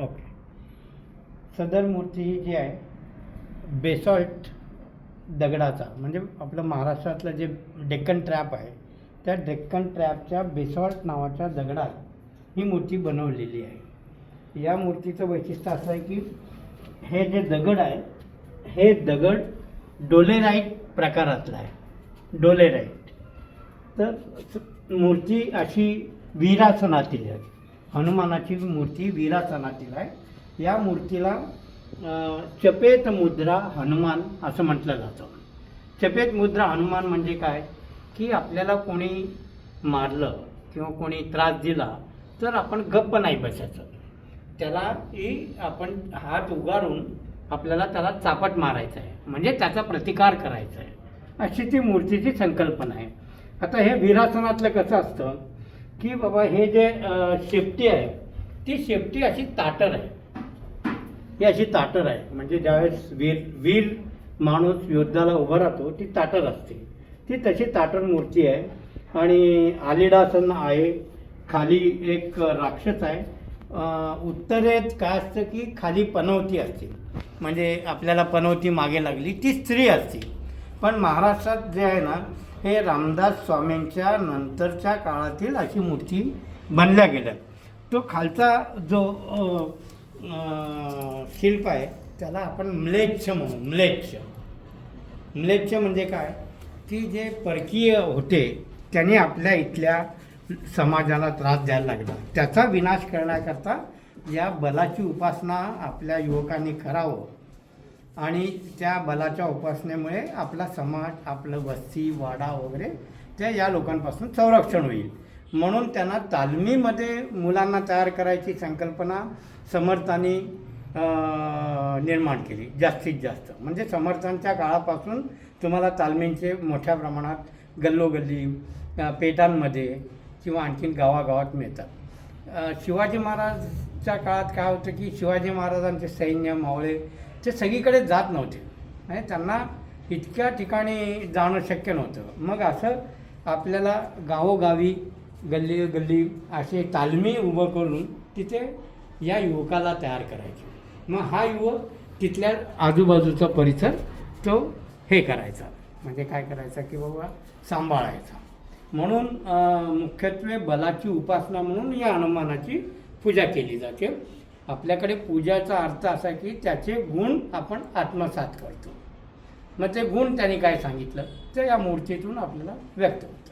Okay. सदर मूर्ती ही जी आहे बेसॉल्ट दगडाचा, म्हणजे आपलं महाराष्ट्रातलं जे डेक्कन ट्रॅप आहे त्या डेक्कन ट्रॅपच्या बेसॉल्ट नावाच्या दगडात ही मूर्ती बनवलेली आहे. या मूर्तीचं वैशिष्ट्य असं आहे की हे जे दगड आहे हे दगड डोलेराईट प्रकारातला आहे. डोलेराईट. तर मूर्ती अशी वीरासनातील आहे. हनुमानाची मूर्ती वीरासनातील आहे. या मूर्तीला चपेत मुद्रा हनुमान असं म्हटलं जातं. चपेत मुद्रा हनुमान म्हणजे काय की आपल्याला कोणी मारलं किंवा कोणी त्रास दिला तर आपण गप्प नाही बसायचं. त्याला आपण हात उगारून आपल्याला त्याला चापट मारायचं आहे, म्हणजे त्याचा प्रतिकार करायचा आहे, अशी ती मूर्तीची संकल्पना आहे. आता हे वीरासनातलं कसं असतं की बाबा हे जे शेपटी आहे ती शेपटी अशी ताटर आहे. ही अशी ताटर आहे, म्हणजे ज्यावेळेस वीर माणूस युद्धाला उभा राहतो ती ताटर असते. ती तशी ताटर मूर्ती आहे. आणि आलिडासन आहे. खाली एक राक्षस आहे. उत्तरेत काय असतं की खाली पनवती असते, म्हणजे आपल्याला पनवती मागे लागली ती स्त्री असते. पण महाराष्ट्रात जे आहे ना हे रामदास स्वामींच्या नंतरच्या काळातील अशी मूर्ती बनल्या गेल्या. तो खालचा जो शिल्प आहे त्याला आपण म्लेच्छ म्हणू. म्लेच्छ म्हणजे काय की जे परकीय होते त्यांनी आपल्या इथल्या समाजाला त्रास द्यायला लागला. त्याचा विनाश करण्याकरता या बलाची उपासना आपल्या युवकांनी करावं आणि त्या बलाच्या उपासनेमुळे आपला समाज, आपलं वस्ती वाडा वगैरे त्या या लोकांपासून संरक्षण होईल. म्हणून त्यांना तालमीमध्ये मुलांना तयार करायची संकल्पना समर्थांनी निर्माण केली जास्तीत जास्त. म्हणजे समर्थांच्या काळापासून तुम्हाला तालमींचे मोठ्या प्रमाणात गल्लोगल्ली पेटांमध्ये किंवा आणखीन गावागावात मिळतात. शिवाजी महाराजच्या काळात काय होतं की शिवाजी महाराजांचे सैन्य मावळे ते सगळीकडे जात नव्हते आणि त्यांना इतक्या ठिकाणी जाणं शक्य नव्हतं. मग असं आपल्याला गावोगावी गल्ली गल्ली असे तालमी उभं करून तिथे या युवकाला तयार करायचे. मग हा युवक तिथल्या आजूबाजूचा परिसर तो हे करायचा, म्हणजे काय करायचा की बाबा सांभाळायचा. म्हणून मुख्यत्वे बलाची उपासना म्हणून या हनुमानाची पूजा केली जाते. आपल्याकडे पूजाचा अर्थ असा की त्याचे गुण आपण आत्मसात करतो. मग ते गुण त्यांनी काय सांगितलं ते या मूर्तीतून आपल्याला व्यक्त होतं.